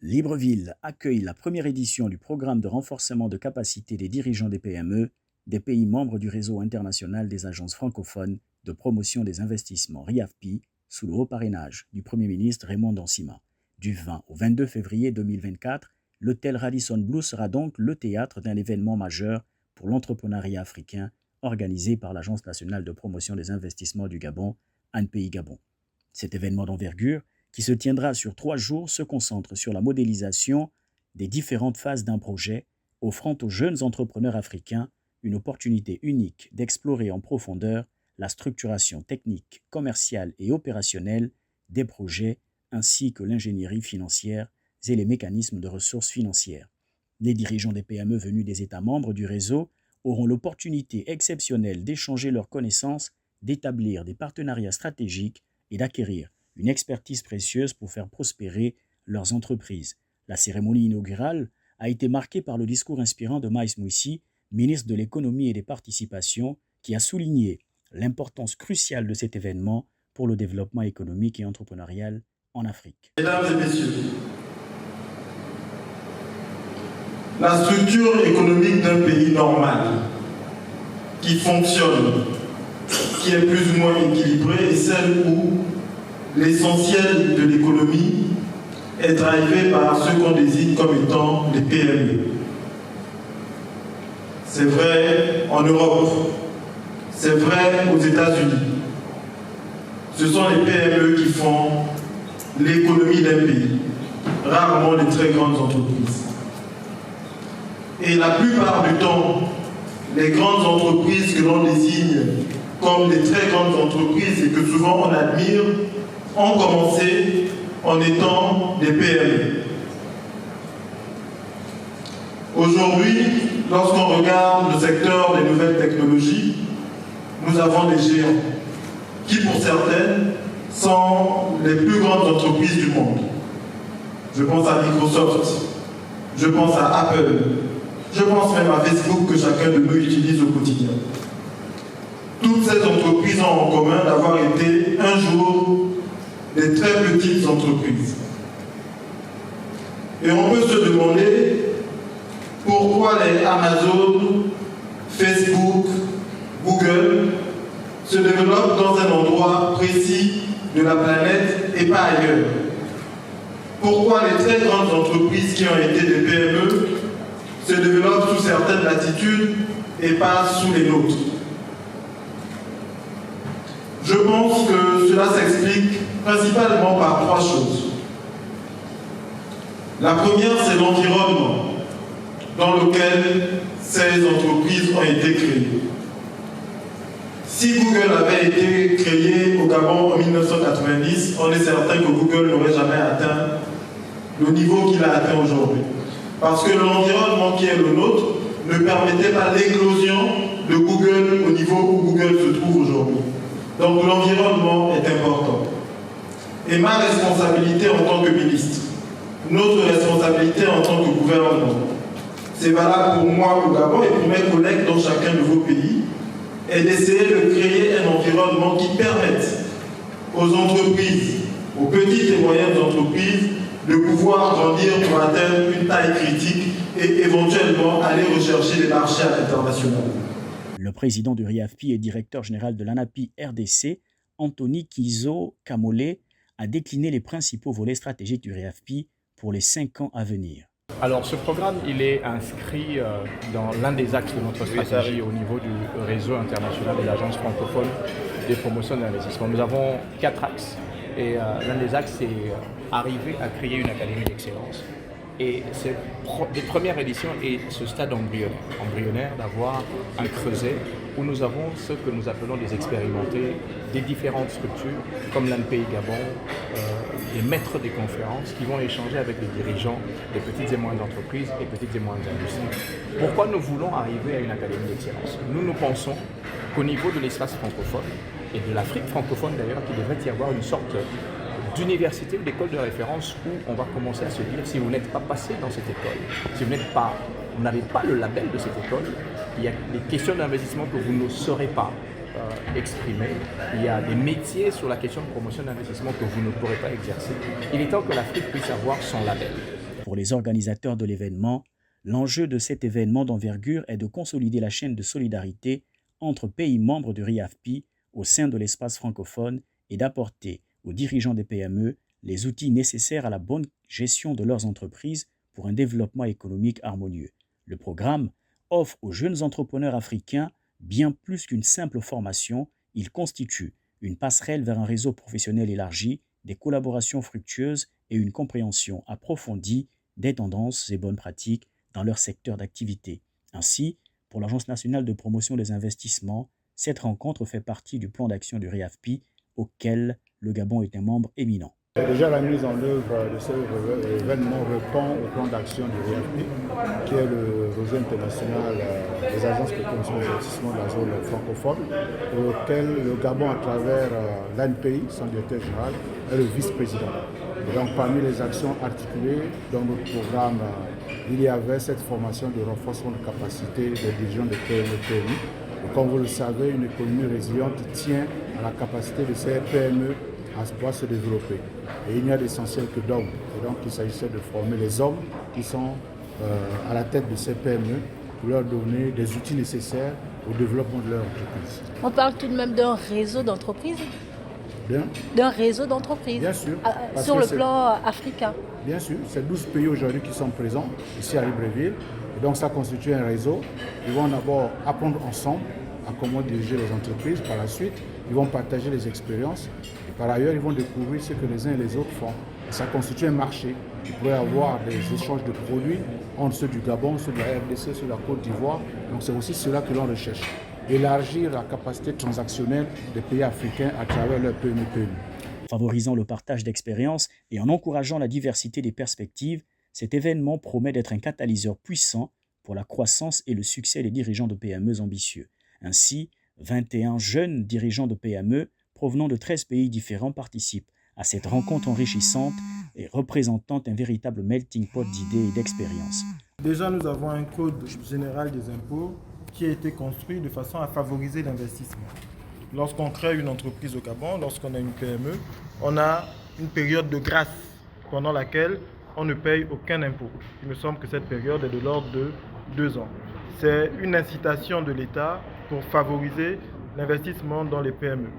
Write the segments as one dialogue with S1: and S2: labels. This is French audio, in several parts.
S1: Libreville accueille la première édition du programme de renforcement de capacité des dirigeants des PME des pays membres du réseau international des agences francophones de promotion des investissements RIAFPI sous le haut parrainage du Premier ministre Raymond Dansima. Du 20 au 22 février 2024, l'hôtel Radisson Blu sera donc le théâtre d'un événement majeur pour l'entrepreneuriat africain organisé par l'Agence nationale de promotion des investissements du Gabon, ANPI Gabon. Cet événement d'envergure, qui se tiendra sur 3 jours, se concentre sur la modélisation des différentes phases d'un projet, offrant aux jeunes entrepreneurs africains une opportunité unique d'explorer en profondeur la structuration technique, commerciale et opérationnelle des projets, ainsi que l'ingénierie financière et les mécanismes de ressources financières. Les dirigeants des PME venus des États membres du réseau auront l'opportunité exceptionnelle d'échanger leurs connaissances, d'établir des partenariats stratégiques et d'acquérir une expertise précieuse pour faire prospérer leurs entreprises. La cérémonie inaugurale a été marquée par le discours inspirant de Maïs Moussi, ministre de l'économie et des participations, qui a souligné l'importance cruciale de cet événement pour le développement économique et entrepreneurial en Afrique.
S2: Mesdames et messieurs, la structure économique d'un pays normal, qui fonctionne, qui est plus ou moins équilibrée, est celle où l'essentiel de l'économie est drivé par ce qu'on désigne comme étant les PME. C'est vrai en Europe, c'est vrai aux États-Unis. Ce sont les PME qui font l'économie d'un pays, rarement les très grandes entreprises. Et la plupart du temps, les grandes entreprises que l'on désigne comme les très grandes entreprises et que souvent on admire, ont commencé en étant des PME. Aujourd'hui, lorsqu'on regarde le secteur des nouvelles technologies, nous avons des géants qui, pour certaines, sont les plus grandes entreprises du monde. Je pense à Microsoft, je pense à Apple, je pense même à Facebook que chacun de nous utilise au quotidien. Toutes ces entreprises ont en commun d'avoir été un jour des très petites entreprises. Et on peut se demander pourquoi les Amazon, Facebook, Google se développent dans un endroit précis de la planète et pas ailleurs. Pourquoi les très grandes entreprises qui ont été des PME se développent sous certaines latitudes et pas sous les nôtres. Je pense que cela s'explique principalement par 3 choses. La première, c'est l'environnement dans lequel ces entreprises ont été créées. Si Google avait été créé au Gabon en 1990, on est certain que Google n'aurait jamais atteint le niveau qu'il a atteint aujourd'hui. Parce que l'environnement qui est le nôtre ne permettait pas l'éclosion de Google au niveau où Google se trouve aujourd'hui. Donc l'environnement est important. Et ma responsabilité en tant que ministre, notre responsabilité en tant que gouvernement, c'est valable pour moi au Gabon et pour mes collègues dans chacun de vos pays, est d'essayer de créer un environnement qui permette aux entreprises, aux petites et moyennes entreprises, de pouvoir grandir pour atteindre une taille critique et éventuellement aller rechercher des marchés à l'international.
S1: Le président du RIAFPI et directeur général de l'ANAPI RDC, Anthony Kizo Kamole, a décliné les principaux volets stratégiques du RIAFPI pour les 5 ans à venir.
S3: Alors ce programme, il est inscrit dans l'un des axes de notre stratégie au niveau du réseau international de l'agence francophone des promotions d'investissement. Nous avons 4 axes et l'un des axes, c'est arriver à créer une académie d'excellence. Et c'est des premières éditions et ce stade embryonnaire d'avoir un creuset où nous avons ce que nous appelons des expérimentés des différentes structures comme l'ANPI Gabon, les maîtres des conférences qui vont échanger avec les dirigeants des petites et moyennes entreprises et petites et moyennes industries. Pourquoi nous voulons arriver à une académie d'excellence? Nous pensons qu'au niveau de l'espace francophone et de l'Afrique francophone d'ailleurs, qu'il devrait y avoir une sorte d'université ou d'école de référence où on va commencer à se dire si vous n'êtes pas passé dans cette école, si vous n'avez pas le label de cette école, il y a des questions d'investissement que vous ne saurez pas exprimer, il y a des métiers sur la question de promotion d'investissement que vous ne pourrez pas exercer. Il est temps que l'Afrique puisse avoir son label.
S1: Pour les organisateurs de l'événement, l'enjeu de cet événement d'envergure est de consolider la chaîne de solidarité entre pays membres du RIAFPI au sein de l'espace francophone et d'apporter aux dirigeants des PME les outils nécessaires à la bonne gestion de leurs entreprises pour un développement économique harmonieux. Le programme offre aux jeunes entrepreneurs africains bien plus qu'une simple formation, il constitue une passerelle vers un réseau professionnel élargi, des collaborations fructueuses et une compréhension approfondie des tendances et bonnes pratiques dans leur secteur d'activité. Ainsi, pour l'Agence nationale de promotion des investissements, cette rencontre fait partie du plan d'action du RIAFPI auquel le Gabon est un membre éminent.
S4: Déjà, la mise en œuvre de ce événement répond au plan d'action du RIAFPI, qui est le réseau international des agences de promotion des investissements de la zone francophone, pour lequel le Gabon, à travers l'ANPI, son directeur général, est le vice-président. Et donc, parmi les actions articulées dans notre programme, il y avait cette formation de renforcement de capacité des dirigeants de PME. Et comme vous le savez, une économie résiliente tient à la capacité de ces PME à pouvoir se développer. Et il n'y a d'essentiel que d'hommes. Et donc il s'agissait de former les hommes qui sont à la tête de ces PME pour leur donner des outils nécessaires au développement de leur entreprise.
S5: On parle tout de même d'un réseau d'entreprises. D'un réseau d'entreprises.
S4: Bien sûr.
S5: Sur le plan africain.
S4: Bien sûr. C'est 12 pays aujourd'hui qui sont présents ici à Libreville. Et donc ça constitue un réseau. Ils vont d'abord apprendre ensemble à comment diriger les entreprises. Par la suite, ils vont partager les expériences. Et par ailleurs, ils vont découvrir ce que les uns et les autres font. Et ça constitue un marché. Il pourrait y avoir des échanges de produits entre ceux du Gabon, ceux de la RDC, ceux de la Côte d'Ivoire. Donc c'est aussi cela que l'on recherche. Élargir la capacité transactionnelle des pays africains à travers leur PME.
S1: Favorisant le partage d'expériences et en encourageant la diversité des perspectives, cet événement promet d'être un catalyseur puissant pour la croissance et le succès des dirigeants de PME ambitieux. Ainsi, 21 jeunes dirigeants de PME provenant de 13 pays différents participent à cette rencontre enrichissante et représentant un véritable melting pot d'idées et d'expériences.
S2: Déjà, nous avons un code général des impôts qui a été construit de façon à favoriser l'investissement. Lorsqu'on crée une entreprise au Gabon, lorsqu'on a une PME, on a une période de grâce pendant laquelle on ne paye aucun impôt. Il me semble que cette période est de l'ordre de 2 ans. C'est une incitation de l'État pour favoriser l'investissement dans les PME.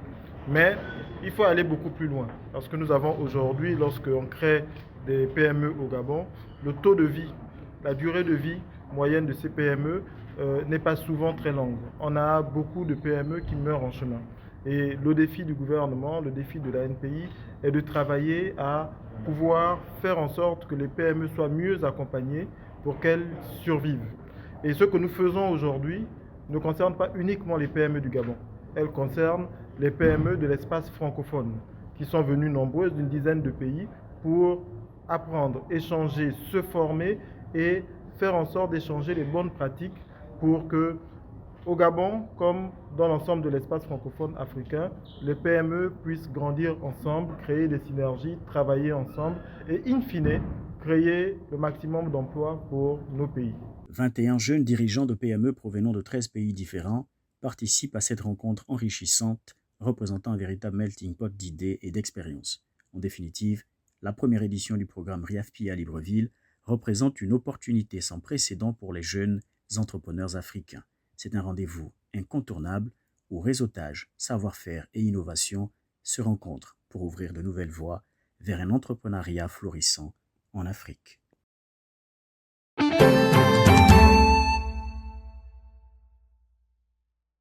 S2: Mais il faut aller beaucoup plus loin. Parce que nous avons aujourd'hui, lorsqu'on crée des PME au Gabon, le taux de vie, la durée de vie moyenne de ces PME n'est pas souvent très longue. On a beaucoup de PME qui meurent en chemin. Et le défi du gouvernement, le défi de la NPI est de travailler à pouvoir faire en sorte que les PME soient mieux accompagnées pour qu'elles survivent. Et ce que nous faisons aujourd'hui ne concerne pas uniquement les PME du Gabon. Elle concerne les PME de l'espace francophone qui sont venues nombreuses d'une dizaine de pays pour apprendre, échanger, se former et faire en sorte d'échanger les bonnes pratiques pour que, au Gabon, comme dans l'ensemble de l'espace francophone africain, les PME puissent grandir ensemble, créer des synergies, travailler ensemble et, in fine, créer le maximum d'emplois pour nos pays.
S1: 21 jeunes dirigeants de PME provenant de 13 pays différents participent à cette rencontre enrichissante, représentant un véritable melting pot d'idées et d'expériences. En définitive, la première édition du programme RIAFPI à Libreville représente une opportunité sans précédent pour les jeunes entrepreneurs africains. C'est un rendez-vous incontournable où réseautage, savoir-faire et innovation se rencontrent pour ouvrir de nouvelles voies vers un entrepreneuriat florissant en Afrique.